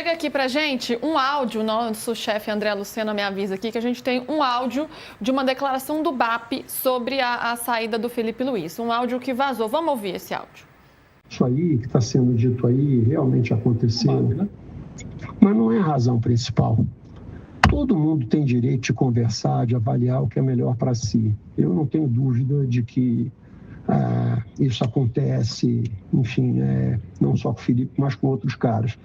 Chega aqui pra gente um áudio, nosso chefe André Lucena me avisa aqui que a gente tem um áudio de uma declaração do BAP sobre a saída do Felipe Luiz. Um áudio que vazou. Vamos ouvir esse áudio. Isso aí que está sendo dito aí realmente aconteceu, né? Mas não é a razão principal. Todo mundo tem direito de conversar, de avaliar o que é melhor para si. Eu não tenho dúvida de que isso acontece, enfim, não só com o Felipe, mas com outros caras.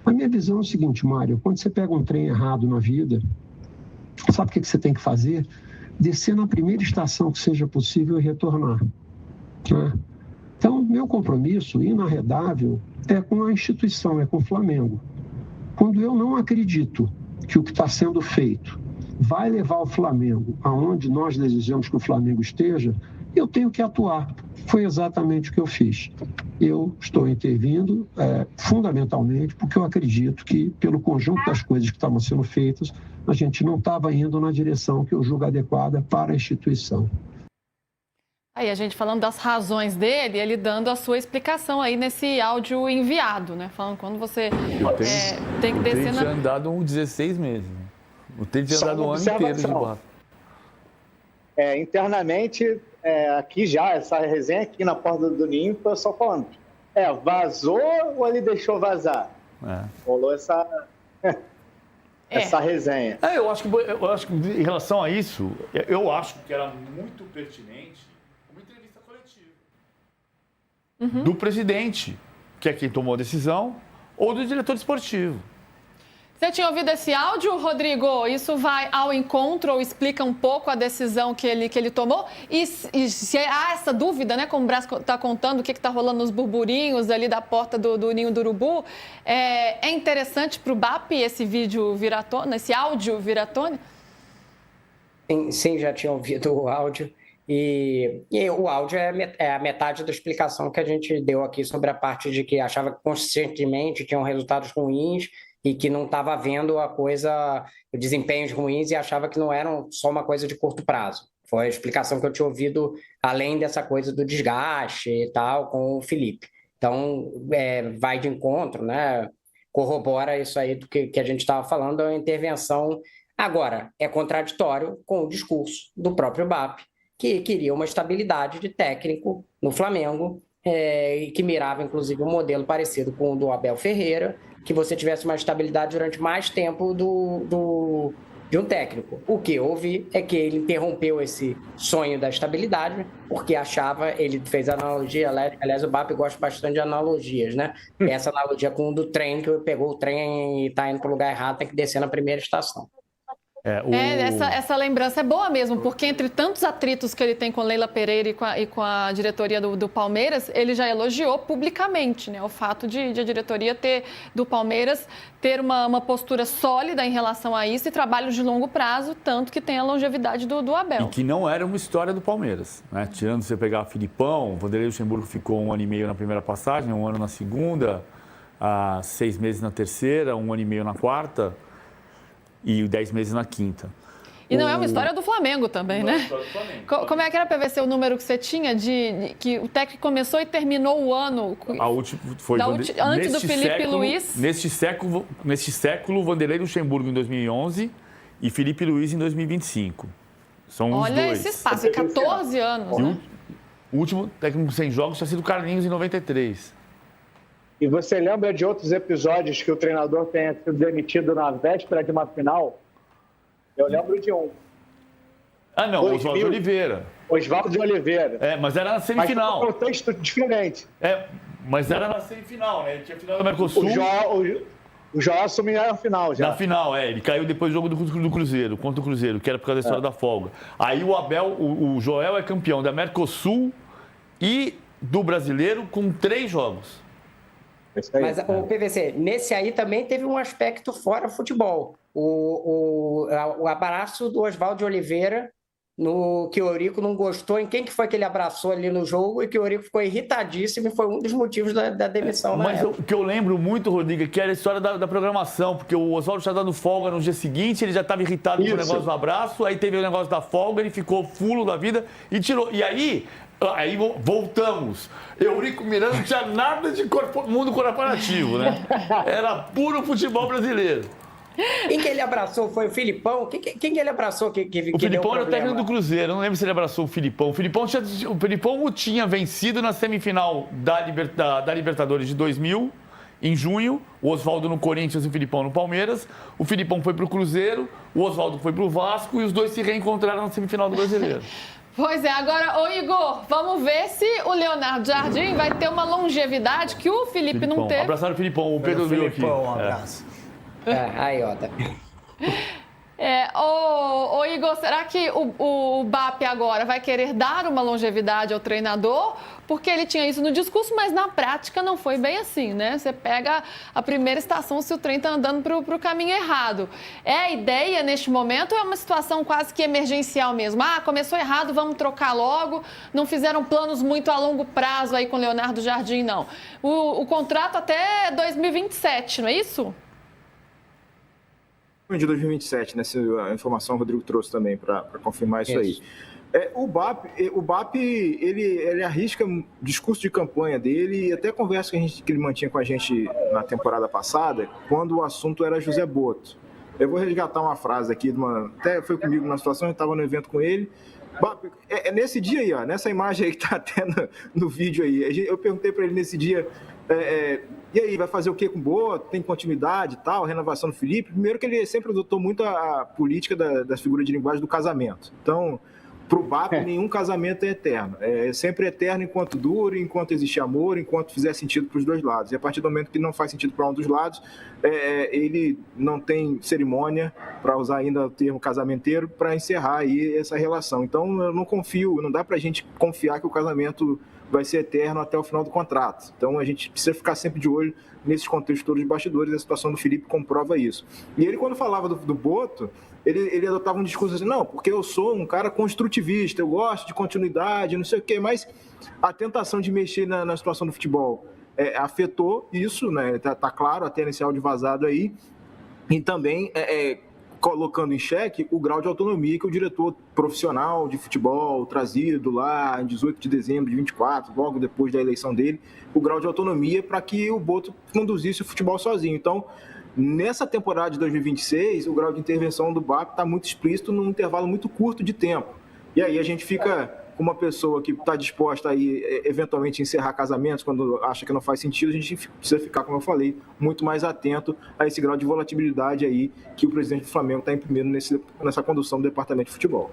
A minha visão é o seguinte, Mário, quando você pega um trem errado na vida, sabe o que você tem que fazer? Descer na primeira estação que seja possível e retornar, né? Então, meu compromisso inarredável é com a instituição, é com o Flamengo. Quando eu não acredito que o que está sendo feito vai levar o Flamengo aonde nós desejamos que o Flamengo esteja, eu tenho que atuar. Foi exatamente o que eu fiz. Eu estou intervindo fundamentalmente porque eu acredito que, pelo conjunto das coisas que estavam sendo feitas, a gente não estava indo na direção que eu julgo adequada para a instituição. Aí a gente falando das razões dele, ele dando a sua explicação aí nesse áudio enviado, né? Falando quando você tem que descer na... tinha andado uns 16 meses. O tempo tinha andado um ano inteiro de barco. Internamente, aqui já, essa resenha aqui na porta do Ninho, o pessoal falando, vazou ou ele deixou vazar? Rolou essa resenha. Eu acho que em relação a isso, eu acho que era muito pertinente uma entrevista coletiva do presidente, que é quem tomou a decisão, ou do diretor esportivo. Você tinha ouvido esse áudio, Rodrigo? Isso vai ao encontro ou explica um pouco a decisão que ele tomou? E se há essa dúvida, né, como o Brás está contando, o que está rolando nos burburinhos ali da porta do Ninho do Urubu, é interessante para o BAP esse vídeo vir à tona, esse áudio vir à tona? Sim, já tinha ouvido o áudio. E o áudio é a metade da explicação que a gente deu aqui sobre a parte de que achava que conscientemente tinham resultados ruins e que não estava vendo desempenhos ruins e achava que não eram só uma coisa de curto prazo. Foi a explicação que eu tinha ouvido, além dessa coisa do desgaste e tal, com o Felipe. Então, vai de encontro, né? Corrobora isso aí do que a gente estava falando, é uma intervenção. Agora, é contraditório com o discurso do próprio BAP, que queria uma estabilidade de técnico no Flamengo, e que mirava, inclusive, um modelo parecido com o do Abel Ferreira, que você tivesse uma estabilidade durante mais tempo de um técnico. O que houve é que ele interrompeu esse sonho da estabilidade, porque ele fez analogia, aliás, o BAP gosta bastante de analogias, né? Essa analogia com o do trem, que pegou o trem e está indo para o lugar errado, tem que descer na primeira estação. Essa lembrança é boa mesmo, porque entre tantos atritos que ele tem com Leila Pereira e com a diretoria do Palmeiras, ele já elogiou publicamente, né, o fato de a diretoria do Palmeiras ter uma postura sólida em relação a isso e trabalho de longo prazo, tanto que tem a longevidade do Abel. E que não era uma história do Palmeiras, né? Tirando você pegar Filipão, o Vanderlei Luxemburgo ficou 1 ano e meio na primeira passagem, 1 ano na segunda, 6 meses na terceira, 1 ano e meio na quarta e 10 meses na quinta. E não é uma história do Flamengo também, né? Não é uma história do Flamengo. Como é que era, PVC, o número que você tinha que o técnico começou e terminou o ano? A última foi antes do Felipe Luiz. Neste século, Vanderlei Luxemburgo em 2011 e Felipe Luiz em 2025. São os dois. Olha esse espaço, 14 anos, né? O último técnico sem jogos tinha sido Carlinhos em 93. E você lembra de outros episódios que o treinador tenha sido demitido na véspera de uma final? Eu lembro de um. Não, Oswaldo de Oliveira. Oswaldo de Oliveira. Mas era na semifinal. Mas foi um contexto diferente. Mas era na semifinal, né? Ele tinha a final da Mercosul. O Joel assumiu a final já. Na final, ele caiu depois do jogo do Cruzeiro, contra o Cruzeiro, que era por causa da história da folga. Aí o Joel é campeão da Mercosul e do Brasileiro com 3 jogos. Mas o PVC, nesse aí também teve um aspecto fora futebol. O abraço do Oswaldo de Oliveira que o Eurico não gostou, em quem que foi que ele abraçou ali no jogo, e que o Eurico ficou irritadíssimo, e foi um dos motivos da demissão. Mas o que eu lembro muito, Rodrigo, que era a história da programação, porque o Oswaldo tinha dado folga no dia seguinte, ele já estava irritado com o negócio do abraço, aí teve o negócio da folga, ele ficou fulo da vida e tirou. E aí voltamos. Eurico Miranda não tinha nada de mundo corporativo, né? Era puro futebol brasileiro. Quem que ele abraçou? Foi o Filipão? Quem que ele abraçou? O Filipão era o técnico do Cruzeiro, não lembro se ele abraçou o Filipão. O Filipão tinha vencido na semifinal da Libertadores de 2000, em junho. O Oswaldo no Corinthians e o Filipão no Palmeiras. O Filipão foi pro Cruzeiro, o Oswaldo foi pro Vasco e os dois se reencontraram na semifinal do Brasileiro. Pois é, agora, ô Igor, vamos ver se o Leonardo Jardim vai ter uma longevidade que o Felipe não teve. Abraçaram o Filipão, o Pedro viu aqui. Um abraço. Aí, ó. Tá. Ô Igor, será que o BAP agora vai querer dar uma longevidade ao treinador? Porque ele tinha isso no discurso, mas na prática não foi bem assim, né? Você pega a primeira estação se o trem está andando para o caminho errado. É a ideia neste momento ou é uma situação quase que emergencial mesmo? Ah, começou errado, vamos trocar logo. Não fizeram planos muito a longo prazo aí com o Leonardo Jardim, não. O contrato até 2027, não é isso? De 2027, né? A informação o Rodrigo trouxe também para confirmar isso aí. O BAP ele arrisca o discurso de campanha dele e até a conversa que ele mantinha com a gente na temporada passada, quando o assunto era José Boto. Eu vou resgatar uma frase aqui, até foi comigo numa situação, eu estava no evento com ele. BAP, nesse dia aí, ó, nessa imagem aí que está até no vídeo aí, eu perguntei para ele nesse dia... e aí, vai fazer o que com o Boto? Tem continuidade e tal, renovação do Felipe? Primeiro que ele sempre adotou muito a política das figuras de linguagem do casamento. Então, para o BAP, nenhum casamento é eterno. É sempre eterno enquanto dure, enquanto existe amor, enquanto fizer sentido para os dois lados. E a partir do momento que não faz sentido para um dos lados, ele não tem cerimônia, para usar ainda o termo casamenteiro, para encerrar aí essa relação. Então, eu não confio, não dá para a gente confiar que o casamento vai ser eterno até o final do contrato. Então, a gente precisa ficar sempre de olho nesses contextos todos de bastidores, a situação do Felipe comprova isso. E ele, quando falava do Boto, ele adotava um discurso assim, não, porque eu sou um cara construtivista, eu gosto de continuidade, não sei o quê, mas a tentação de mexer na situação do futebol afetou isso, né? Tá claro, até nesse áudio vazado aí, e também colocando em xeque o grau de autonomia que o diretor profissional de futebol trazido lá em 18 de dezembro de 24, logo depois da eleição dele, o grau de autonomia para que o Boto conduzisse o futebol sozinho. Então, nessa temporada de 2026, o grau de intervenção do BAP está muito explícito num intervalo muito curto de tempo. E aí a gente fica com uma pessoa que está disposta a eventualmente encerrar casamentos quando acha que não faz sentido, a gente precisa ficar, como eu falei, muito mais atento a esse grau de volatilidade aí que o presidente do Flamengo está imprimindo nessa condução do departamento de futebol.